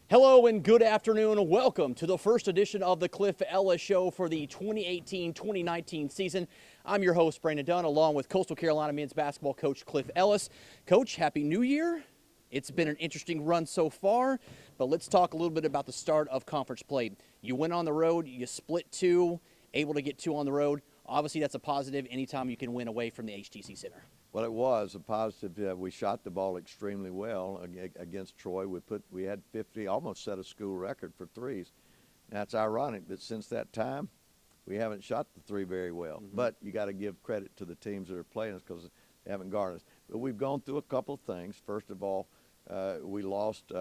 Hello and good afternoon. Welcome to the first edition of the Cliff Ellis Show for the 2018-2019 season. I'm your host, Brandon Dunn, along with Coastal Carolina men's basketball coach Cliff Ellis. Coach, Happy New Year. It's been an interesting run so far, but let's talk a little bit about the start of conference play. You went on the road, you split two, able to get two on the road. Obviously, that's a positive anytime you can win away from the HTC Center. Well, it was a positive. We shot the ball extremely well against Troy. We had 50, almost set a school record for threes. Now, it's ironic that since that time, we haven't shot the three very well. But you got to give credit to the teams that are playing us because they haven't guarded us. But we've gone through a couple of things. First of all, we lost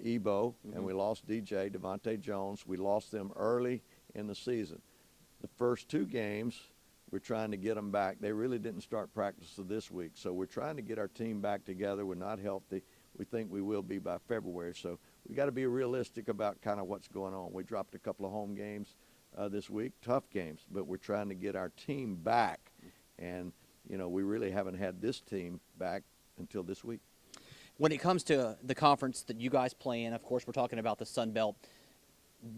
Ebo and we lost DJ, Devontae Jones. We lost them early in the season. The first two games, we're trying to get them back. They really didn't start practice this week, so we're trying to get our team back together. We're not healthy. We think we will be by February, so we got to be realistic about kind of what's going on. We dropped a couple of home games this week, tough games, but we're trying to get our team back, and you know we really haven't had this team back until this week. When it comes to the conference that you guys play in, of course, we're talking about the Sun Belt.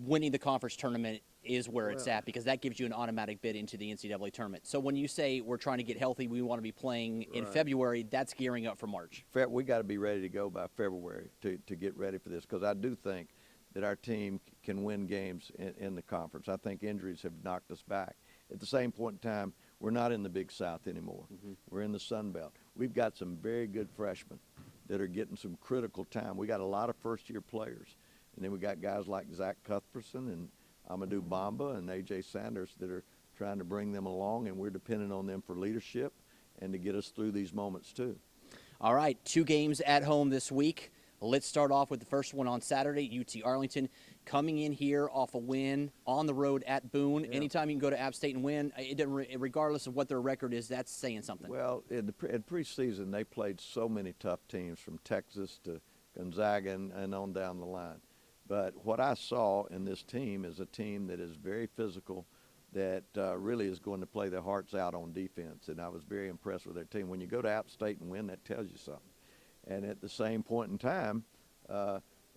Winning the conference tournament is where it's at because that gives you an automatic bid into the NCAA tournament. So when you say we're trying to get healthy, we want to be playing in February, that's gearing up for March. We got to be ready to go by February to get ready for this because I do think that our team can win games in the conference. I think injuries have knocked us back. At the same point in time, we're not in the Big South anymore. We're in the Sun Belt. We've got some very good freshmen that are getting some critical time. We got a lot of first-year players. And then we got guys like Zach Cuthbertson and Amadou Bamba and A.J. Sanders that are trying to bring them along, and we're dependent on them for leadership and to get us through these moments too. All right, 2 games at home this week. Let's start off with the first one on Saturday, UT Arlington coming in here off a win on the road at Boone. Yeah. Anytime you can go to App State and win, it doesn't, regardless of what their record is, that's saying something. Well, in preseason, they played so many tough teams from Texas to Gonzaga and on down the line. But what I saw in this team is a team that is very physical, that really is going to play their hearts out on defense. And I was very impressed with their team. When you go to App State and win, that tells you something. And at the same point in time,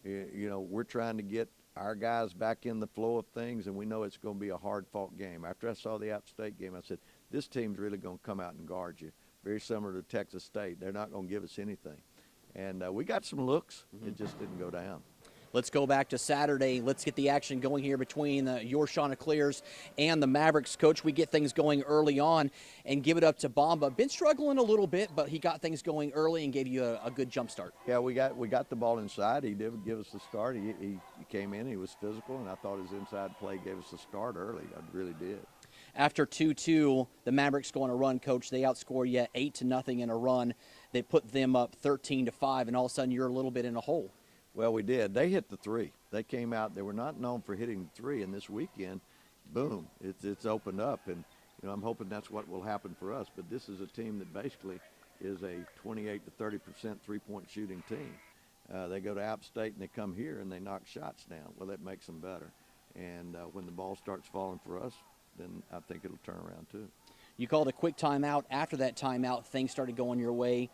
you know, we're trying to get our guys back in the flow of things, and we know it's going to be a hard-fought game. After I saw the App State game, I said, this team's really going to come out and guard you, very similar to Texas State. They're not going to give us anything. And we got some looks. It just didn't go down. Let's go back to Saturday. Let's get the action going here between your Chanticleers and the Mavericks. Coach, we get things going early on and give it up to Bamba. Been struggling a little bit, but he got things going early and gave you a good jump start. Yeah, we got the ball inside. He did give us the start. He came in. He was physical, and I thought his inside play gave us the start early. I really did. After 2-2, the Mavericks go on a run, Coach. They outscore you 8-0 in a run. They put them up 13-5, and all of a sudden you're a little bit in a hole. Well, we did. They hit the three. They came out. They were not known for hitting the three, and this weekend, boom, it's opened up. And you know, I'm hoping that's what will happen for us. But this is a team that basically is a 28 to 30% three-point shooting team. They go to App State and they come here and they knock shots down. Well, that makes them better. And when the ball starts falling for us, then I think it'll turn around too. You called a quick timeout. After that timeout, things started going your way.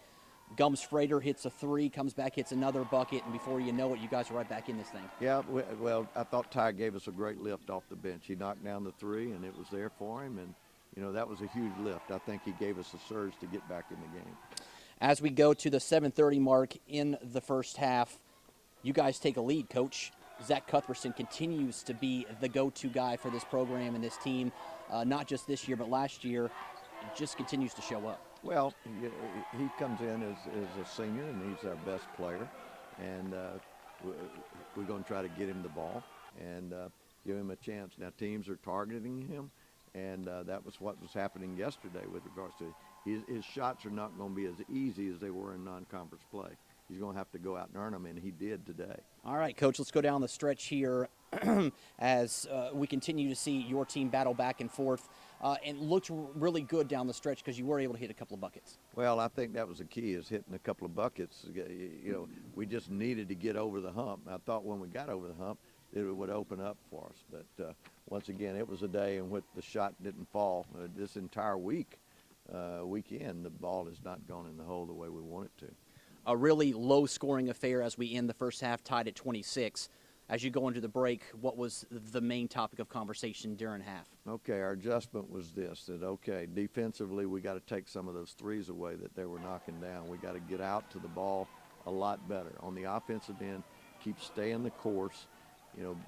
Gums Frater hits a three, comes back, hits another bucket, and before you know it, you guys are right back in this thing. Yeah, well, I thought Ty gave us a great lift off the bench. He knocked down the three, and it was there for him, and, you know, that was a huge lift. I think he gave us a surge to get back in the game. As we go to the 7:30 mark in the first half, you guys take a lead, Coach. Zach Cuthbertson continues to be the go-to guy for this program and this team, not just this year but last year. It just continues to show up. Well, he comes in as a senior, and he's our best player. And we're going to try to get him the ball and give him a chance. Now, teams are targeting him, and that was what was happening yesterday with regards to his shots are not going to be as easy as they were in non-conference play. He's going to have to go out and earn them, and he did today. All right, Coach, let's go down the stretch here as we continue to see your team battle back and forth. And looked really good down the stretch because you were able to hit a couple of buckets. Well, I think that was the key, is hitting a couple of buckets. You know, we just needed to get over the hump. I thought when we got over the hump, it would open up for us. But once again, it was a day in which the shot didn't fall. This entire weekend, the ball has not gone in the hole the way we want it to. a really low-scoring affair as we end the first half tied at 26. As you go into the break, what was the main topic of conversation during half? Okay, our adjustment was this, that, okay, defensively we got to take some of those threes away that they were knocking down. We got to get out to the ball a lot better. On the offensive end, keep staying the course,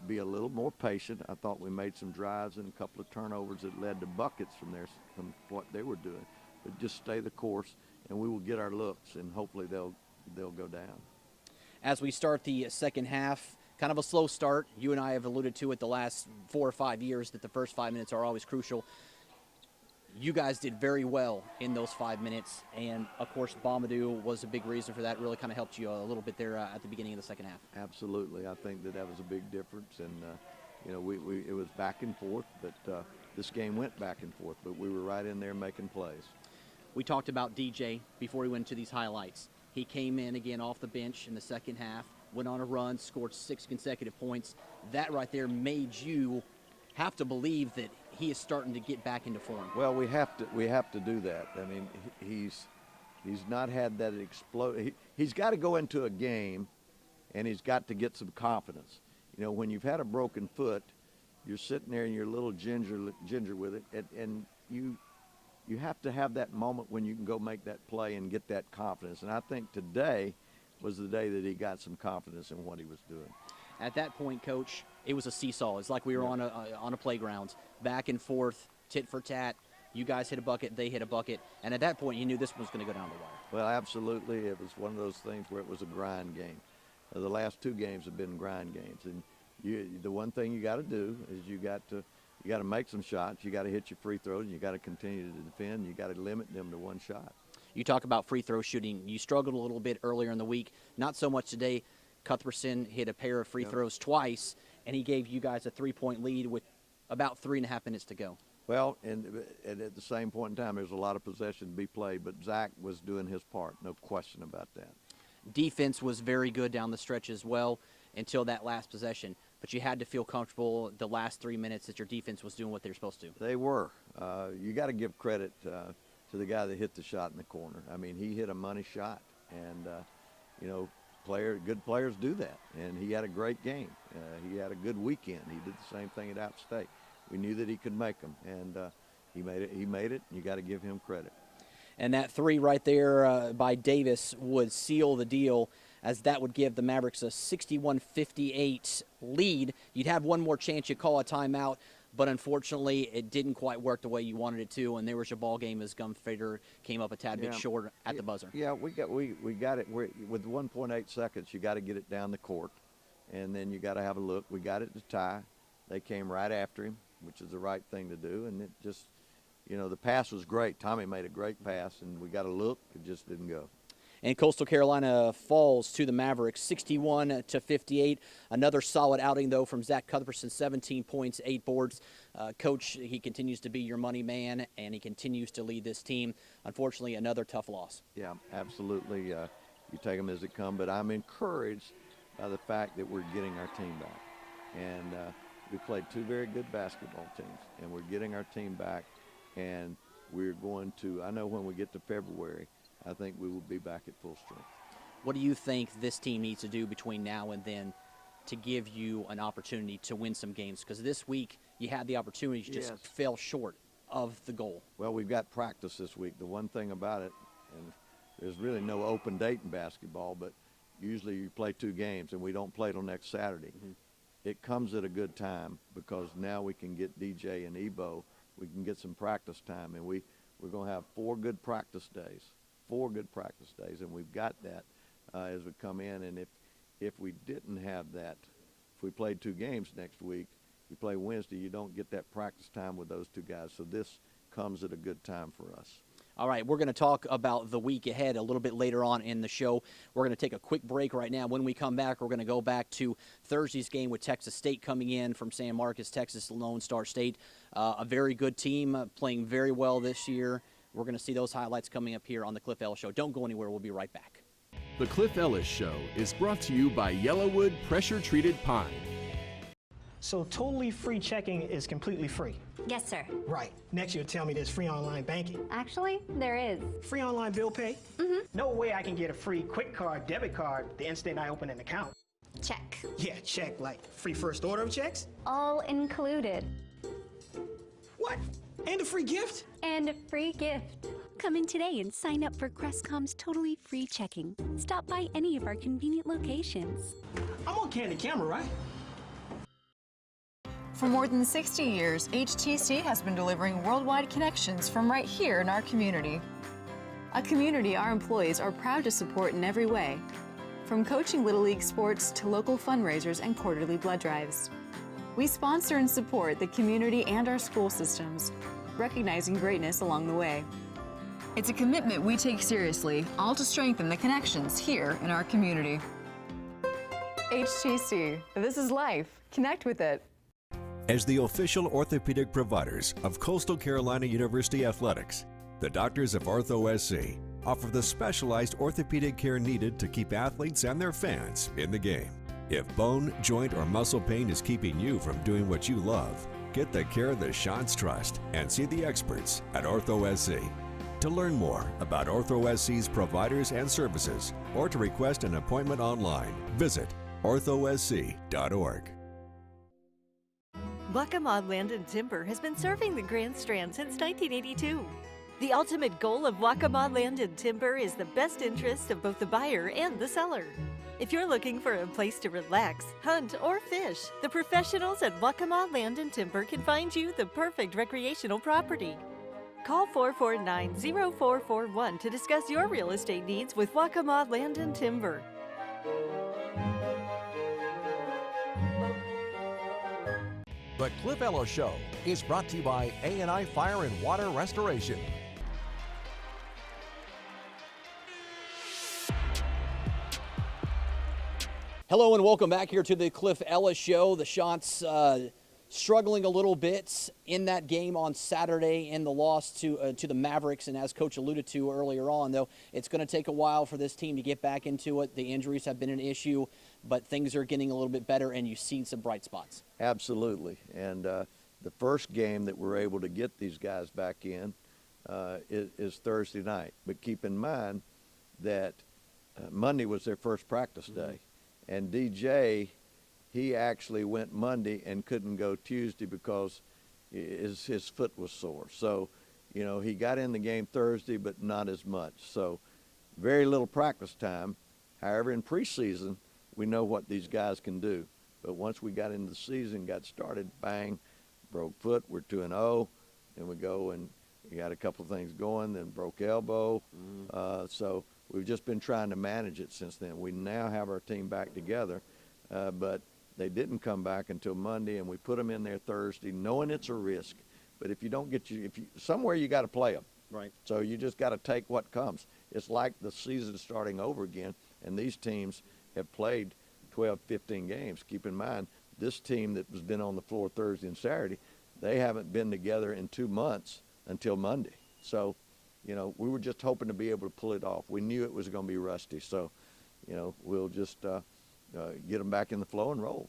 be a little more patient. I thought we made some drives and a couple of turnovers that led to buckets from what they were doing. But just stay the course, and we will get our looks, and hopefully they'll go down. As we start the second half, kind of a slow start. You and I have alluded to it the last 4 or 5 years that the first 5 minutes are always crucial. You guys did very well in those 5 minutes, and of course Bombadou was a big reason for that. It really kind of helped you a little bit there at the beginning of the second half. Absolutely. I think that was a big difference, and it was back and forth, but this game went back and forth, but we were right in there making plays. We talked about DJ before we went to these highlights. He came in again off the bench in the second half, went on a run, scored 6 consecutive points. That right there made you have to believe that he is starting to get back into form. Well, we have to do that. I mean, he's not had that explode. He's got to go into a game, and he's got to get some confidence. When you've had a broken foot, you're sitting there and you're a little ginger with it, and you have to have that moment when you can go make that play and get that confidence. And I think today was the day that he got some confidence in what he was doing. At that point, Coach, it was a seesaw. It's like we were on a playground, back and forth, tit for tat. You guys hit a bucket, they hit a bucket, and at that point, you knew this one was going to go down the wire. Well, absolutely. It was one of those things where it was a grind game. The last 2 games have been grind games, and the one thing you got to do is you got to make some shots. You got to hit your free throws, and you got to continue to defend. You got to limit them to 1 shot. You talk about free throw shooting. You struggled a little bit earlier in the week, not so much today. Cuthbertson hit a pair of free throws twice, and he gave you guys a 3-point lead with about 3.5 minutes to go. Well, and at the same point in time, there's a lot of possession to be played, but Zach was doing his part, no question about that. Defense was very good down the stretch as well until that last possession, but you had to feel comfortable the last 3 minutes that your defense was doing what they were supposed to. They were. You got to give credit to the guy that hit the shot in the corner. I mean, he hit a money shot, and, good players do that, and he had a great game. He had a good weekend. He did the same thing at App State. We knew that he could make them, and he made it. And you got to give him credit. And that 3 right there by Davis would seal the deal, as that would give the Mavericks a 61-58 lead. You'd have one more chance. You call a timeout, but unfortunately it didn't quite work the way you wanted it to, and there was your ball game as Gumfader came up a tad bit short at the buzzer. Yeah, we got it. With 1.8 seconds, you got to get it down the court, and then you got to have a look. We got it to tie. They came right after him, which is the right thing to do, and it just, the pass was great. Tommy made a great pass, and we got a look. It just didn't go. And Coastal Carolina falls to the Mavericks 61-58. Another solid outing, though, from Zach Cuthbertson, 17 points, 8 boards. Coach, he continues to be your money man, and he continues to lead this team. Unfortunately, another tough loss. Yeah, absolutely. You take them as they come, but I'm encouraged by the fact that we're getting our team back. And we played 2 very good basketball teams, and we're getting our team back, and we're going to, I know when we get to February, I think we will be back at full strength. What do you think this team needs to do between now and then to give you an opportunity to win some games? Because this week you had the opportunity, you just fell short of the goal. Well, we've got practice this week. The one thing about it, and there's really no open date in basketball, but usually you play 2 games, and we don't play till next Saturday. Mm-hmm. It comes at a good time because now we can get DJ and Ebo. We can get some practice time, and we're going to have 4 good practice days. 4 good practice days, and we've got that as we come in. And if we didn't have that, if we played 2 games next week, you play Wednesday, you don't get that practice time with those 2 guys. So this comes at a good time for us. All right, we're going to talk about the week ahead a little bit later on in the show. We're going to take a quick break right now. When we come back, we're going to go back to Thursday's game with Texas State coming in from San Marcos, Texas, Lone Star State. A very good team, playing very well this year. We're going to see those highlights coming up here on the Cliff Ellis Show. Don't go anywhere. We'll be right back. The Cliff Ellis Show is brought to you by Yellowwood Pressure Treated Pine. So totally free checking is completely free. Yes, sir. Right. Next you'll tell me there's free online banking. Actually, there is. Free online bill pay? No way I can get a free quick card, debit card the instant I open an account. Check. Yeah, check, like free first order of checks? All included. What? And a free gift? And a free gift. Come in today and sign up for Crestcom's totally free checking. Stop by any of our convenient locations. I'm on candid camera, right? For more than 60 years, HTC has been delivering worldwide connections from right here in our community. A community our employees are proud to support in every way, from coaching Little League sports to local fundraisers and quarterly blood drives. We sponsor and support the community and our school systems, recognizing greatness along the way. It's a commitment we take seriously, all to strengthen the connections here in our community. HTC, this is life. Connect with it. As the official orthopedic providers of Coastal Carolina University Athletics, the doctors of OrthoSC offer the specialized orthopedic care needed to keep athletes and their fans in the game. If bone, joint, or muscle pain is keeping you from doing what you love, get the care the Shots trust and see the experts at OrthoSC. To learn more about OrthoSC's providers and services, or to request an appointment online, visit orthosc.org. Waccamaw Land and Timber has been serving the Grand Strand since 1982. The ultimate goal of Waccamaw Land and Timber is the best interest of both the buyer and the seller. If you're looking for a place to relax, hunt, or fish, the professionals at Waccamaw Land and Timber can find you the perfect recreational property. Call 449-0441 to discuss your real estate needs with Waccamaw Land and Timber. The Cliff Ellis Show is brought to you by A&I Fire and Water Restoration. Hello and welcome back here to the Cliff Ellis Show. The Shots struggling a little bit in that game on Saturday in the loss to the Mavericks. And as Coach alluded to earlier on, though, it's going to take a while for this team to get back into it. The injuries have been an issue, but things are getting a little bit better, and you've seen some bright spots. Absolutely. And the first game that we're able to get these guys back in is Thursday night. But keep in mind that Monday was their first practice day. And DJ, he actually went Monday and couldn't go Tuesday because his foot was sore. So, you know, he got in the game Thursday, but not as much. So very little practice time. However, in preseason, we know what these guys can do. But once we got into the season, got started, bang, broke foot, we're 2-0. Then we go and we got a couple of things going, then broke elbow. So we've just been trying to manage it since then. We now have our team back together, but they didn't come back until Monday, and we put them in there Thursday, knowing it's a risk. But if you don't get somewhere you got to play them. Right. So you just got to take what comes. It's like the season starting over again, and these teams have played 12, 15 games. Keep in mind, this team that has been on the floor Thursday and Saturday, they haven't been together in 2 months until Monday. So, you know, we were just hoping to be able to pull it off. We knew it was going to be rusty. So, you know, we'll just get them back in the flow and roll.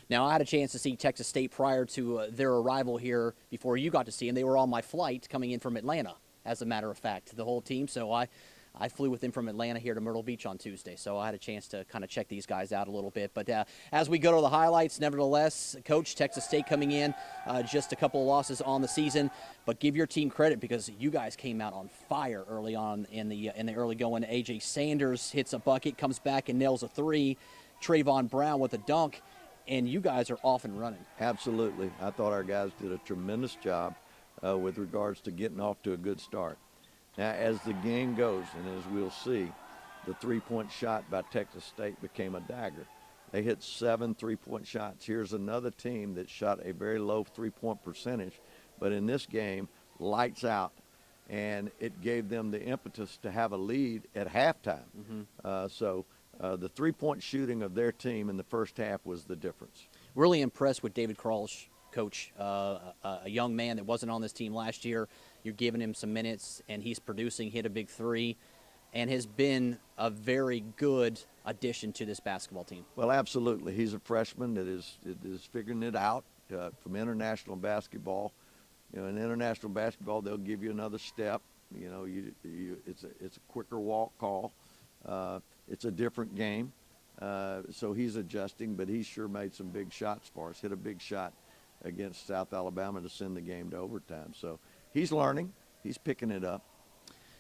Now, I had a chance to see Texas State prior to their arrival here before you got to see them. They were on my flight coming in from Atlanta, as a matter of fact, the whole team. So I flew with them from Atlanta here to Myrtle Beach on Tuesday. So I had a chance to kind of check these guys out a little bit. But as we go to the highlights, nevertheless, Coach, Texas State coming in, just a couple of losses on the season. But give your team credit because you guys came out on fire early on in the early going. A.J. Sanders hits a bucket, comes back and nails a three. Trayvon Brown with a dunk. And you guys are off and running. Absolutely. I thought our guys did a tremendous job with regards to getting off to a good start. Now, as the game goes, and as we'll see, the three-point shot by Texas State became a dagger. They hit 7 three-point shots. Here's another team that shot a very low three-point percentage, but in this game, lights out, and it gave them the impetus to have a lead at halftime. So the three-point shooting of their team in the first half was the difference. Really impressed with David Kral's coach, a young man that wasn't on this team last year. You're giving him some minutes, and he's producing, hit a big three, and has been a very good addition to this basketball team. Well, absolutely. He's a freshman that is figuring it out from international basketball. You know, in international basketball, they'll give you another step. You know, it's a quicker walk call. It's a different game. So he's adjusting, but he sure made some big shots for us. Hit a big shot against South Alabama to send the game to overtime. So he's learning. He's picking it up.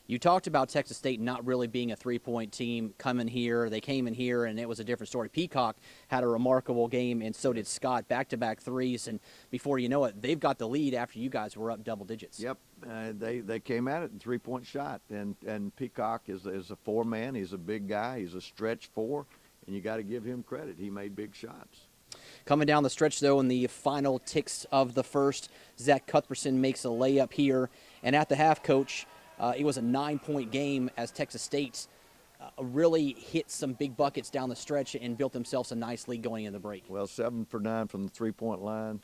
You talked about Texas State not really being a three-point team coming here. They came in here, and it was a different story. Peacock had a remarkable game, and so did Scott, back-to-back threes. And before you know it, they've got the lead after you guys were up double digits. Yep, they came at it in three-point shot. And Peacock is a four-man. He's a big guy. He's a stretch four, and you got to give him credit. He made big shots. Coming down the stretch, though, in the final ticks of the first, Zach Cuthbertson makes a layup here. And at the half, Coach, it was a 9-point game as Texas State really hit some big buckets down the stretch and built themselves a nice lead going into the break. Well, 7 for 9 from the three-point line,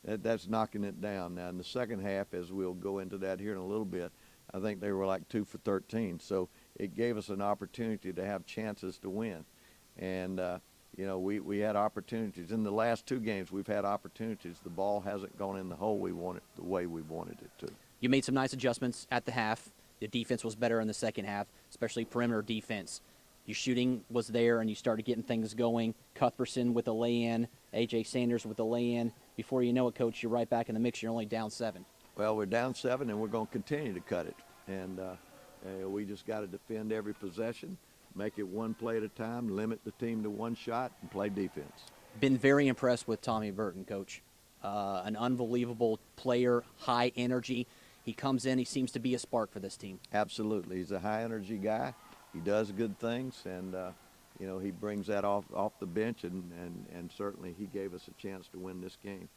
that's knocking it down. Now, in the second half, as we'll go into that here in a little bit, I think they were like 2 for 13. So it gave us an opportunity to have chances to win. And, you know, we had opportunities. In the last 2 games, we've had opportunities. The ball hasn't gone in the hole the way we wanted it to. You made some nice adjustments at the half. The defense was better in the second half, especially perimeter defense. Your shooting was there, and you started getting things going. Cuthbertson with a lay-in, A.J. Sanders with a lay-in. Before you know it, Coach, you're right back in the mix. You're only down 7. Well, we're down 7, and we're going to continue to cut it. And we just got to defend every possession, make it one play at a time, limit the team to one shot, and play defense. Been very impressed with Tommy Burton, Coach. An unbelievable player, high energy. He comes in, he seems to be a spark for this team. Absolutely. He's a high-energy guy. He does good things, and, you know, he brings that off the bench, and certainly he gave us a chance to win this game.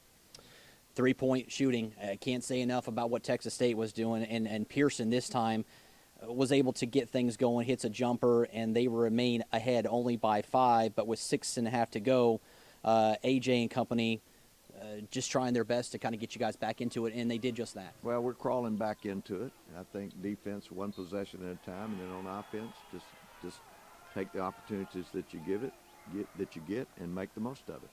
Three-point shooting. I can't say enough about what Texas State was doing, and Pearson this time was able to get things going, hits a jumper, and they remain ahead only by 5, but with 6.5 to go, A.J. and company just trying their best to kind of get you guys back into it, and they did just that. Well, we're crawling back into it. I think defense one possession at a time, and then on offense, just take the opportunities that you get, and make the most of it.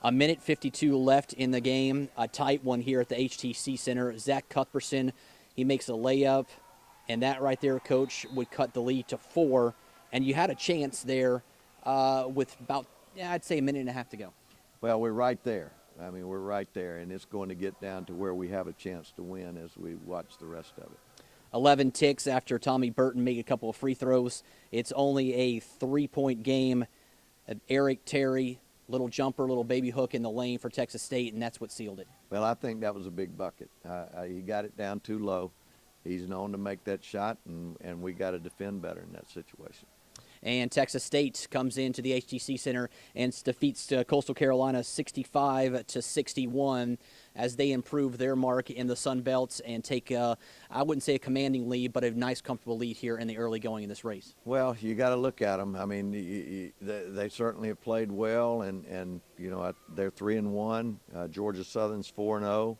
A minute 52 left in the game. A tight one here at the HTC Center. Zach Cuthbertson, he makes a layup, and that right there, Coach, would cut the lead to 4. And you had a chance there with about, I'd say, a minute and a half to go. Well, we're right there. I mean, we're right there, and it's going to get down to where we have a chance to win as we watch the rest of it. 11 ticks after Tommy Burton made a couple of free throws. It's only a 3-point game. Eric Terry, little jumper, little baby hook in the lane for Texas State, and that's what sealed it. Well, I think that was a big bucket. He got it down too low. He's known to make that shot, and we got to defend better in that situation. And Texas State comes into the HTC Center and defeats Coastal Carolina 65-61 as they improve their mark in the Sun Belt and take, I wouldn't say a commanding lead, but a nice, comfortable lead here in the early going in this race. Well, you got to look at them. I mean, they certainly have played well, and you know, they're 3-1. Georgia Southern's 4-0.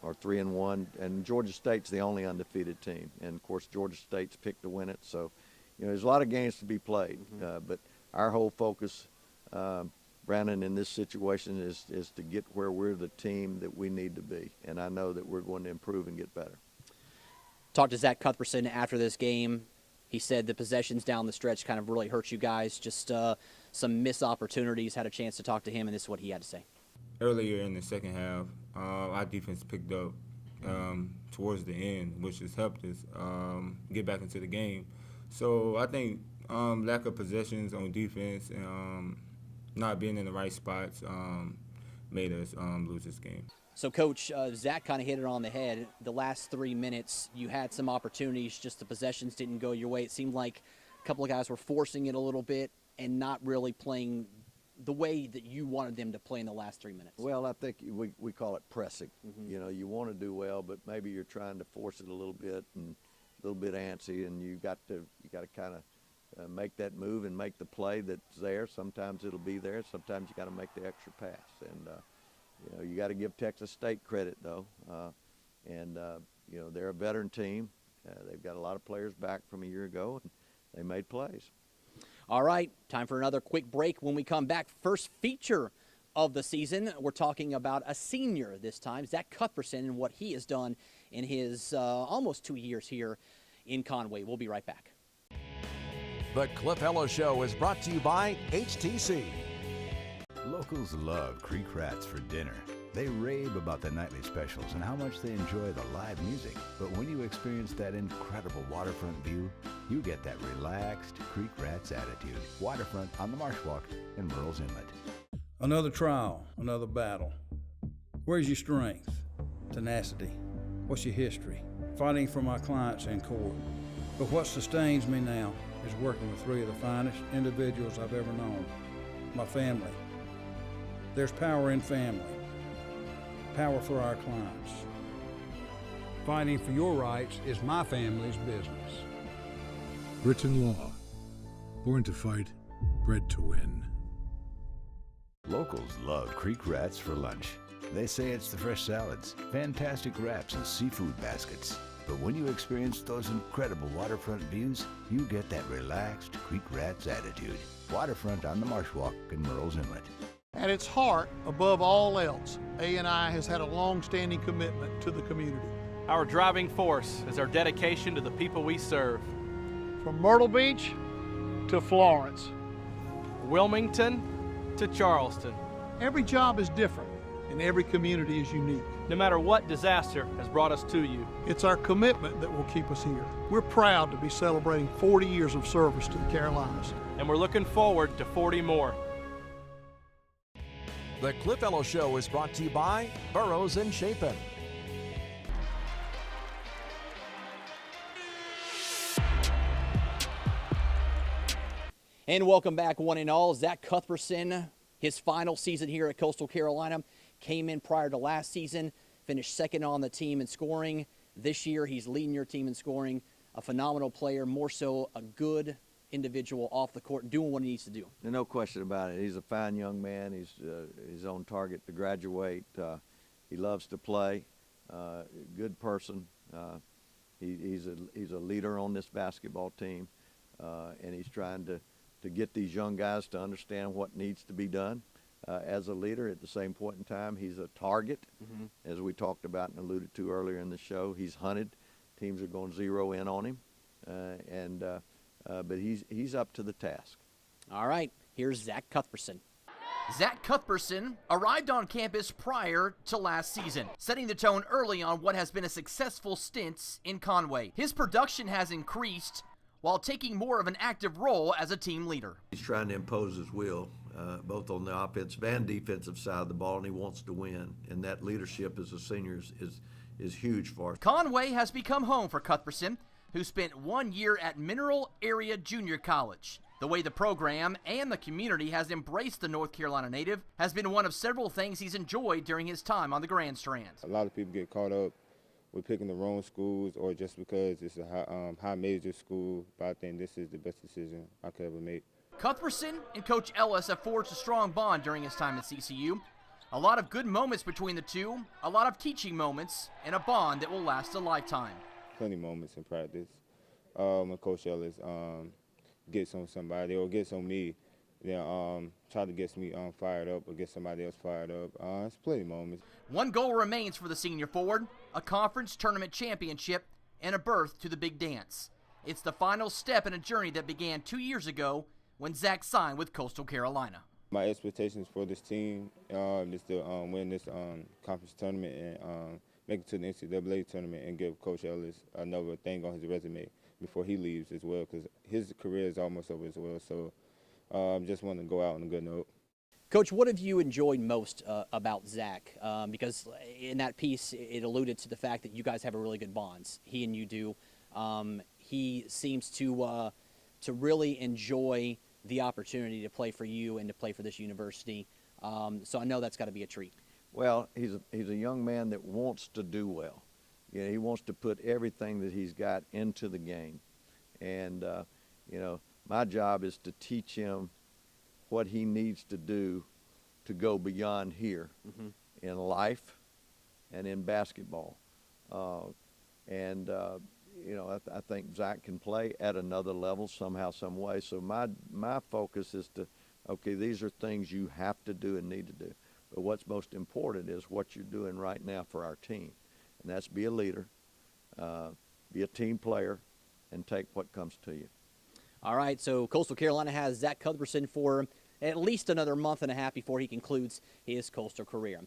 Or 3-1, and Georgia State's the only undefeated team. And of course, Georgia State's picked to win it. So, you know, there's a lot of games to be played. But our whole focus, Brandon, in this situation is to get where we're the team that we need to be. And I know that we're going to improve and get better. Talked to Zach Cuthbertson after this game. He said the possessions down the stretch kind of really hurt you guys. Just some missed opportunities. Had a chance to talk to him, and this is what he had to say. Earlier in the second half, our defense picked up towards the end, which has helped us get back into the game. So I think lack of possessions on defense and not being in the right spots made us lose this game. So, Coach, Zach kind of hit it on the head. The last 3 minutes, you had some opportunities, just the possessions didn't go your way. It seemed like a couple of guys were forcing it a little bit and not really playing the way that you wanted them to play in the last 3 minutes. Well, I think we call it pressing. You know, you want to do well, but maybe you're trying to force it a little bit and a little bit antsy, and you got to kind of make that move and make the play that's there. Sometimes it'll be there. Sometimes you got to make the extra pass. And you know, you got to give Texas State credit though. You know, they're a veteran team. They've got a lot of players back from a year ago, and they made plays. All right, time for another quick break. When we come back, first feature of the season, we're talking about a senior this time, Zach Cuthbertson, and what he has done in his almost 2 years here in Conway. We'll be right back. The Cliff Ellis Show is brought to you by HTC. Locals love Creek Rats for dinner. They rave about the nightly specials and how much they enjoy the live music. But when you experience that incredible waterfront view, you get that relaxed Creek Rats attitude. Waterfront on the Marsh Walk in Murrells Inlet. Another trial, another battle. Where's your strength? Tenacity. What's your history? Fighting for my clients in court. But what sustains me now is working with three of the finest individuals I've ever known. My family. There's power in family. Power for our clients. Fighting for your rights is my family's business. Britain Law. Born to fight, bred to win. Locals love Creek Rats for lunch. They say it's the fresh salads, fantastic wraps, and seafood baskets. But when you experience those incredible waterfront views, you get that relaxed Creek Rats attitude. Waterfront on the Marsh Walk in Murrells Inlet. At its heart, above all else, A&I has had a long-standing commitment to the community. Our driving force is our dedication to the people we serve. From Myrtle Beach to Florence, Wilmington to Charleston. Every job is different, and every community is unique. No matter what disaster has brought us to you, it's our commitment that will keep us here. We're proud to be celebrating 40 years of service to the Carolinas. And we're looking forward to 40 more. The Cliff Ellis Show is brought to you by Burroughs and Chapin. And welcome back, one and all. Zach Cuthbertson, his final season here at Coastal Carolina, came in prior to last season, finished second on the team in scoring. This year, he's leading your team in scoring. A phenomenal player, more so a good individual off the court, doing what he needs to do. No question about it. He's a fine young man. He's on target to graduate. He loves to play. Good person. He's a leader on this basketball team, and he's trying to get these young guys to understand what needs to be done. As a leader, at the same point in time, he's a target, as we talked about and alluded to earlier in the show. He's hunted. Teams are going to zero in on him, but he's up to the task. All right, here's Zach Cuthbertson. Zach Cuthbertson arrived on campus prior to last season, setting the tone early on what has been a successful stint in Conway. His production has increased while taking more of an active role as a team leader. He's trying to impose his will, both on the offensive and defensive side of the ball, and he wants to win. And that leadership as a senior is huge for us. Conway has become home for Cuthbertson, who spent 1 year at Mineral Area Junior College. The way the program and the community has embraced the North Carolina native has been one of several things he's enjoyed during his time on the Grand Strand. A lot of people get caught up with picking the wrong schools or just because it's a high major school, but I think this is the best decision I could ever make. Cuthbertson and Coach Ellis have forged a strong bond during his time at CCU. A lot of good moments between the two, a lot of teaching moments, and a bond that will last a lifetime. Plenty moments in practice. When Coach Ellis gets on somebody or gets on me, then try to get me fired up or get somebody else fired up. It's plenty moments. One goal remains for the senior forward, a conference tournament championship and a berth to the big dance. It's the final step in a journey that began 2 years ago when Zach signed with Coastal Carolina. My expectations for this team is to win this conference tournament and make it to the NCAA tournament and give Coach Ellis another thing on his resume before he leaves as well, because his career is almost over as well. So just want to go out on a good note. Coach, what have you enjoyed most about Zach? Because in that piece, it alluded to the fact that you guys have a really good bonds. He and you do. He seems to really enjoy the opportunity to play for you and to play for this university. So I know that's got to be a treat. Well, he's a young man that wants to do well. You know, he wants to put everything that he's got into the game. And, my job is to teach him what he needs to do to go beyond here in life and in basketball. you know, I think Zach can play at another level somehow, some way. So my focus is to, okay, these are things you have to do and need to do. But what's most important is what you're doing right now for our team. And that's be a leader, be a team player, and take what comes to you. All right, so Coastal Carolina has Zach Cuthbertson for at least another month and a half before he concludes his Coastal career.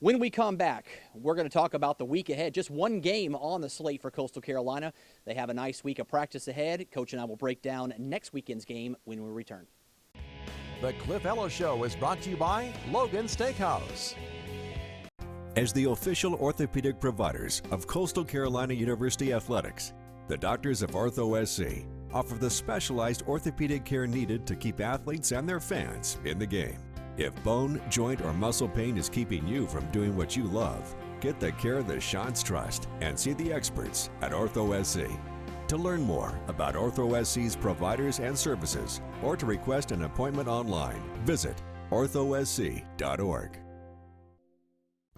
When we come back, we're going to talk about the week ahead. Just one game on the slate for Coastal Carolina. They have a nice week of practice ahead. Coach and I will break down next weekend's game when we return. The Cliff Ellis Show is brought to you by Logan Steakhouse. As the official orthopedic providers of Coastal Carolina University Athletics, the Doctors of Ortho SC offer the specialized orthopedic care needed to keep athletes and their fans in the game. If bone, joint, or muscle pain is keeping you from doing what you love, get the care the Shots trust and see the experts at Ortho SC. To learn more about Ortho SC's providers and services, or to request an appointment online, visit orthosc.org.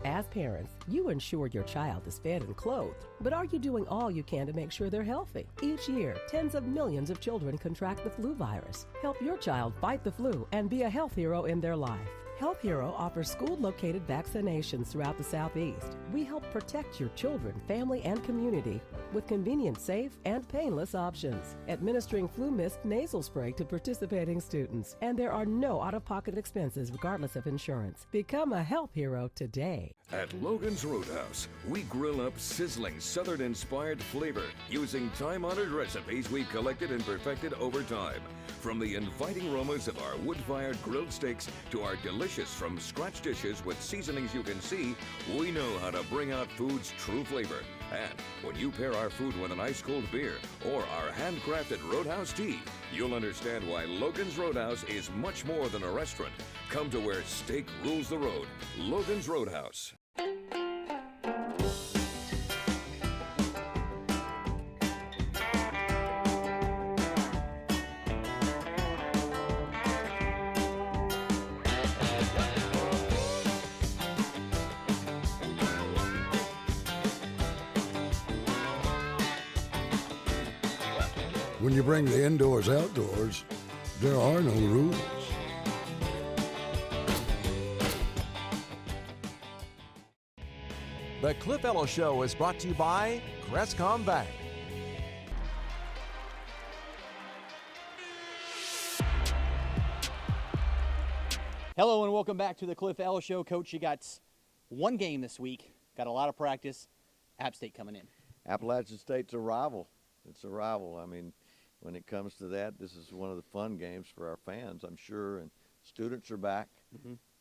As parents, you ensure your child is fed and clothed, but are you doing all you can to make sure they're healthy? Each year, tens of millions of children contract the flu virus. Help your child fight the flu and be a health hero in their life. Health Hero offers school-located vaccinations throughout the Southeast. We help protect your children, family, and community with convenient, safe, and painless options. Administering flu mist nasal spray to participating students. And there are no out-of-pocket expenses regardless of insurance. Become a health hero today. At Logan's Roadhouse, we grill up sizzling Southern-inspired flavor using time-honored recipes we've collected and perfected over time. From the inviting aromas of our wood-fired grilled steaks to our delicious from-scratch dishes with seasonings you can see, we know how to bring out food's true flavor. And when you pair our food with an ice-cold beer or our handcrafted Roadhouse tea, you'll understand why Logan's Roadhouse is much more than a restaurant. Come to where steak rules the road. Logan's Roadhouse. When you bring the indoors outdoors, there are no rules. The Cliff Ellis Show is brought to you by Crestcom Bank. Hello and welcome back to the Cliff Ellis Show. Coach, you got one game this week, got a lot of practice. App State coming in. Appalachian State's a rival. It's a rival. I mean, when it comes to that, this is one of the fun games for our fans, I'm sure, and students are back.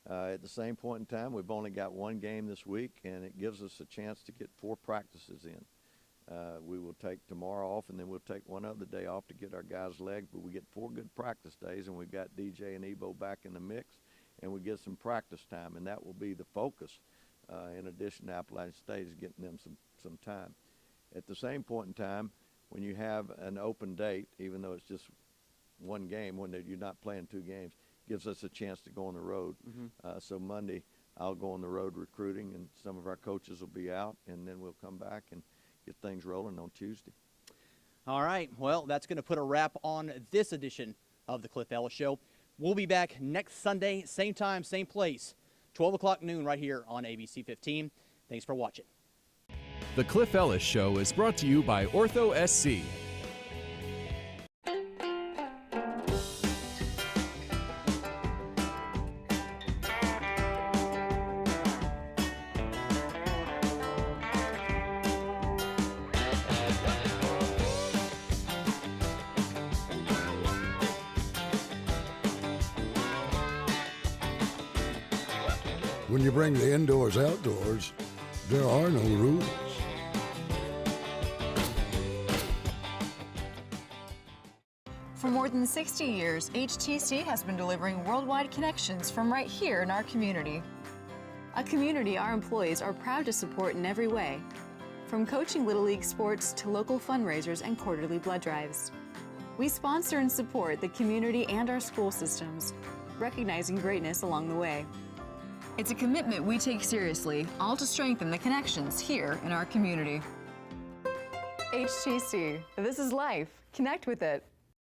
At the same point in time, we've only got one game this week, and it gives us a chance to get 4 practices in. We will take tomorrow off, and then we'll take one other day off to get our guys' legs, but we get 4 good practice days, and we've got DJ and Ebo back in the mix, and we get some practice time, and that will be the focus, in addition to Appalachian State, is getting them some time. At the same point in time, when you have an open date, even though it's just one game, when you're not playing 2 games, gives us a chance to go on the road. So Monday, I'll go on the road recruiting, and some of our coaches will be out, and then we'll come back and get things rolling on Tuesday. All right. Well, that's going to put a wrap on this edition of the Cliff Ellis Show. We'll be back next Sunday, same time, same place, 12 o'clock noon right here on ABC 15. Thanks for watching. The Cliff Ellis Show is brought to you by Ortho SC. When you bring the indoors outdoors, there are no rules. For more than 60 years, HTC has been delivering worldwide connections from right here in our community. A community our employees are proud to support in every way, from coaching Little League sports to local fundraisers and quarterly blood drives. We sponsor and support the community and our school systems, recognizing greatness along the way. It's a commitment we take seriously, all to strengthen the connections here in our community. HTC. This is life. Connect with it.